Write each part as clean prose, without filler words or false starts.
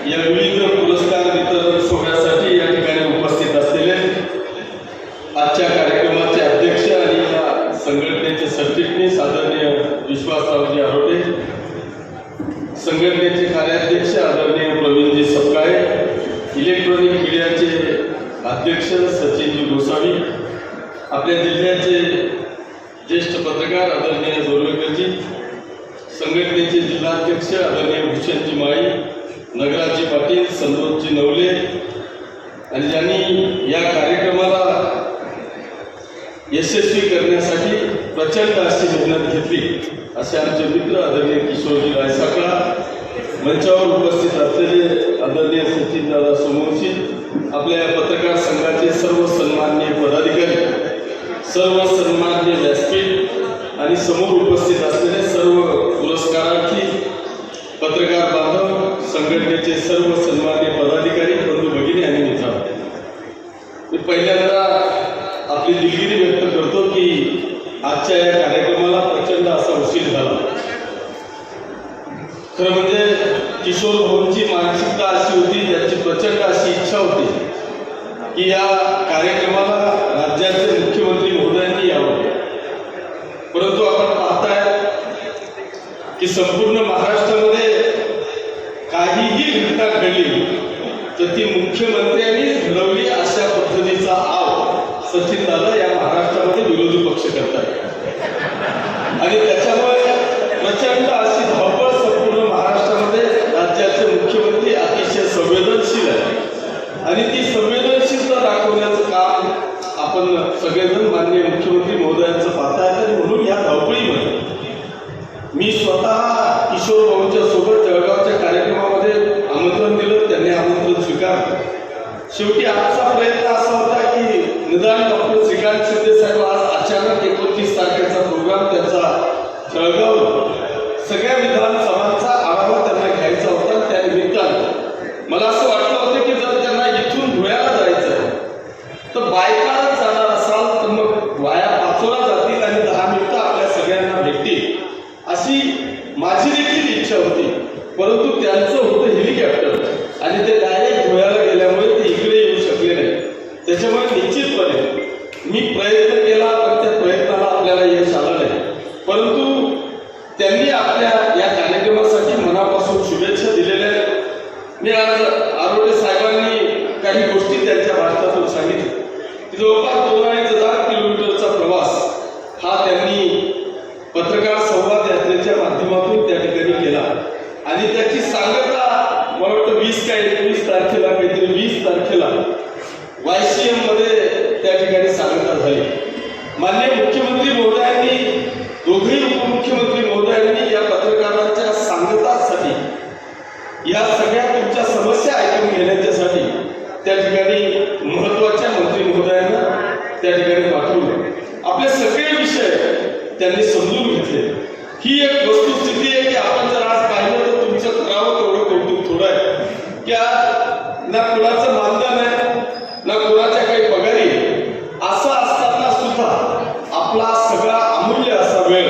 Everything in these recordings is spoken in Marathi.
या विविध पुरस्कार वितरण सोहळ्यासाठी या ठिकाणी उपस्थित असलेले आजच्या कार्यक्रमाचे अध्यक्ष आणि या संघटनेचे सरचिटणीस आदरणीय विश्वासरावजी आरोटे, संघटनेचे कार्याध्यक्ष आदरणीय प्रवीणजी सपकाळे, इलेक्ट्रॉनिक मीडियाचे अध्यक्ष सचिनजी गोसावी, आपल्या जिल्ह्याचे ज्येष्ठ पत्रकार आदरणीय जोरवेकरजी, संघटनेचे जिल्हाध्यक्ष आदरणीय भूषणजी माळी, नगराजी पाटील, संतोषजी नवले आणि ज्यांनी या कार्यक्रमाला यशस्वी करण्यासाठी प्रचंड अशी मेहनत घेतली असे आमचे मित्र आदरणीय किशोरजी रायसाकळा, मंचावर उपस्थित असलेले आदरणीय सचिनदादा सोमवंशी, आपल्या पत्रकार संघाचे सर्व सन्माननीय पदाधिकारी, सर्व सन्माननीय व्यासपीठ आणि समोर उपस्थित असलेले सर्व पुरस्कारार्थी पत्रकार बांधव, संघटनेचे सर्व सन्माननीय पदाधिकारी, बंधू भगिनी आणि मित्र, मी पहिल्यांदा आपली दिलगिरी व्यक्त करतो की आजच्या या कार्यक्रमाला प्रचंड असा उशीर झाला. खरं म्हणजे किशोर भाऊंची मानसिकता अशी होती, त्यांची प्रचंड अशी इच्छा होती की या कार्यक्रमाला राज्याचे मुख्यमंत्री महोदयांनी यावं, परंतु आपण पाहताय की संपूर्ण महाराष्ट्रामध्ये काहीही घटना घडली तर ती मुख्यमंत्र्यांनी घडवली अशा पद्धतीचा आव सचिनदादा या महाराष्ट्रामध्ये विरोधी पक्ष करतात आणि त्याच्यामुळे प्रचंड अशी धावपळ संपूर्ण महाराष्ट्रामध्ये राज्याचे मुख्यमंत्री अतिशय संवेदनशील आहे आणि ती संवेदनशीलता दाखवण्याचं काम आपण सगळेजण माननीय मुख्यमंत्री महोदयांचं पाहतायत आणि म्हणून या धावपळीमध्ये मी स्वतः किशोर भाऊंच्या सोबत जळगावच्या कार्यक्रमामध्ये आमंत्रण दिलं, त्यांनी आमंत्रण स्वीकारलं. शेवटी आजचा प्रयत्न असा होता की निदान डॉक्टर श्रीकांत शिंदे साहेब आज अचानक 29 तारखेचा प्रोग्राम त्यांचा जळगाव सगळ्या विधानसभांचा आढावा त्यांना घ्यायचा होता. त्या निमित्तानं मला असं वाटलं होतं की जर त्यांना इथून धुळ्याला जायचं आहे तर बायकाच जाणार असाल तर मग वाया पाचोरा जातील आणि 10 मिनिटं आपल्या सगळ्यांना भेटतील अशी माझी देखील इच्छा होती. परंतु त्यांचं होतं हेलिकॉप्टर आणि ते डायरेक्ट धुळ्याला गेल्यामुळे ते इकडे येऊ शकले नाही. त्याच्यामुळे निश्चितपणे मी प्रयत्न केला पण त्या प्रयत्नाला आपल्याला यश आलं नाही. परंतु त्यांनी आपल्या या कार्यक्रमासाठी मनापासून शुभेच्छा दिलेल्या आहेत. मी आज आरोटे साहेबांनी काही गोष्टी त्यांच्या भाषणातून सांगितल्या की जवळपास 2,500 किलोमीटरचा प्रवास हा त्यांनी पत्रकार संवाद यात्रेच्या माध्यमातून त्या ठिकाणी केला आणि त्याची सांगता मला वाटतं 20 का 21 तारखेला काहीतरी 20 तारखेला YCM मध्ये त्या ठिकाणी सांगता झाली. माननीय मुख्यमंत्री महोदयांनी, दोघेही उपमुख्यमंत्री महोदयांनी या पत्रकारांच्या सांगतासाठी, या सगळ्या तुमच्या समस्या ऐकून घेण्याच्यासाठी त्या ठिकाणी महत्वाच्या मंत्री महोदयांना त्या ठिकाणी पाठवलं. आपले सगळे विषय त्यांनी समजून घेतले. ही एक वस्तुस्थिती आहे की आपण जर आज पाहिलं तर तुमचं करावं तेवढं कौतुक थोडं आहे की आज ना कुणाचं मानधन आहे ना कुणाच्या काही पगारी, असं असताना सुद्धा आपला सगळा अमूल्य असा वेळ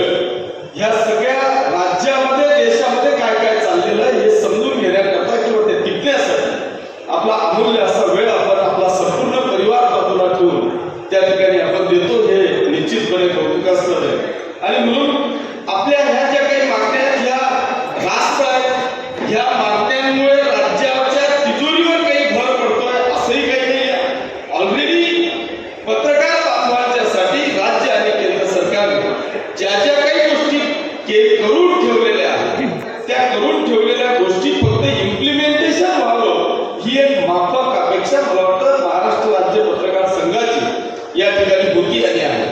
ह्या सगळ्या राज्यामध्ये देशामध्ये काय काय चाललेलं आहे हे समजून घेण्याकरता किंवा ते टिकण्यासाठी आपला अमूल्य असा वेळ आपण आपला संपूर्ण परिवार बाजूला ठेवून त्या ठिकाणी आपण देतो हे निश्चितपणे कौतुकास्पद आहे. आणि म्हणून आपल्या ह्या ज्या काही मागण्या ह्या रास्त आहेत, ह्या मागण्यांमुळे राज्याच्या तिजोरीवर काही भर पडतोय असंही काही नाही आहे. ऑलरेडी पत्रकार बांधवांच्यासाठी राज्य आणि केंद्र सरकारने ज्या ज्या काही गोष्टी करून ठेवलेल्या आहेत त्या करून ठेवलेल्या गोष्टी फक्त इम्प्लिमेंटेशन व्हावं ही एक माफक अपेक्षा मला वाटतं महाराष्ट्र राज्य पत्रकार संघाची या ठिकाणी होती आणि आहे.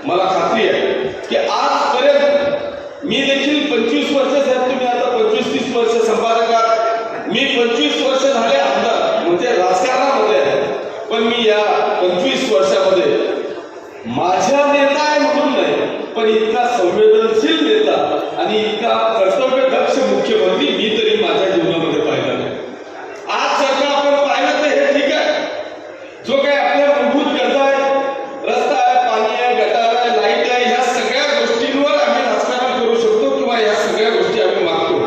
मला खात्री आहे की आजपर्यंत मी देखील 25 वर्ष साहेब, तुम्ही आता 25-30 वर्ष संपादक आहात, मी 25 वर्ष झाले आमदार म्हणजे राजकारणामध्ये आहे, पण मी या 25 वर्षामध्ये माझ्या नेता आहे म्हणून नाही पण इतका संवेदनशील नेता आणि इतका कर्तव्यदक्ष मुख्यमंत्री मी तरी माझ्या जीवनामध्ये पाहिला नाही. आज जर का आपण पाहिलं तर हे ठीक आहे, जो काही आपल्या मूलभूत गरजा आहेत, रस्ता आहे, पाणी आहे, गटार आहे, लाईट आहे, ह्या सगळ्या गोष्टींवर आम्ही राजकारण करू शकतो किंवा या सगळ्या गोष्टी आम्ही मागतो.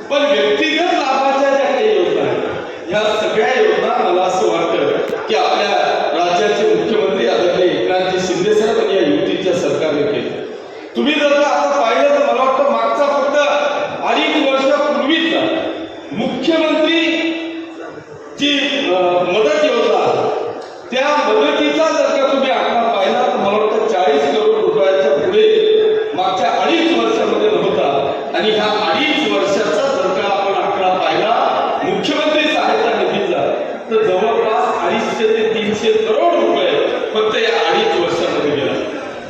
पण व्यक्तिगत लाभाच्या ज्या काही योजना आहेत जी मदत योजना, त्या मदतीचा जर का तुम्ही आकडा पाहिला तर मला वाटतं 40 करोड रुपयाच्या पुढे मागच्या 2.5 वर्षामध्ये नव्हता. आणि ह्या 2.5 वर्षाचा जर का आपण आकडा पाहिला मुख्यमंत्री सहायता निधीचा, तर जवळपास 250 ते 300 करोड रुपये फक्त या 2.5 वर्षामध्ये गेला.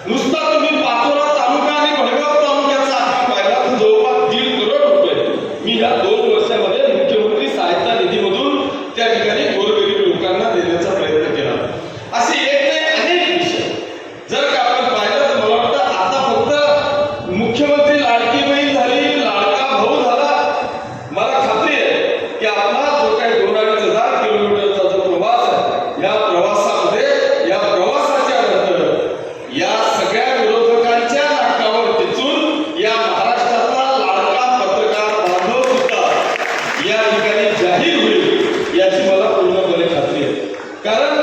नुसता तुम्ही पाचोरा तालुका आणि भडगाव तालुक्याचा आकडा पाहिला तर जवळपास 1.5 करोड रुपये मी या 2 वर्षामध्ये मुख्यमंत्री सहायता निधीमधून त्या ठिकाणी गोरगरीब लोकांना देण्याचा प्रयत्न केला. असे एक नाही अनेक विषय जर का आपण पाहिलं तर मला वाटतं आता फक्त मुख्यमंत्री लाडकी बहीण झाली, लाडका भाऊ झाला. मला खात्री आहे की आपला जो काही 2,500 किलोमीटरचा जो प्रवास आहे, या प्रवासामध्ये या प्रवासाच्या नंतर या सगळ्या विरोधकांच्या नाकावर टिचून या महाराष्ट्रातला लाडका पत्रकार बांधव सुद्धा या ठिकाणी जाहीर होईल याची मला पूर्णपणे खात्री आहे. कारण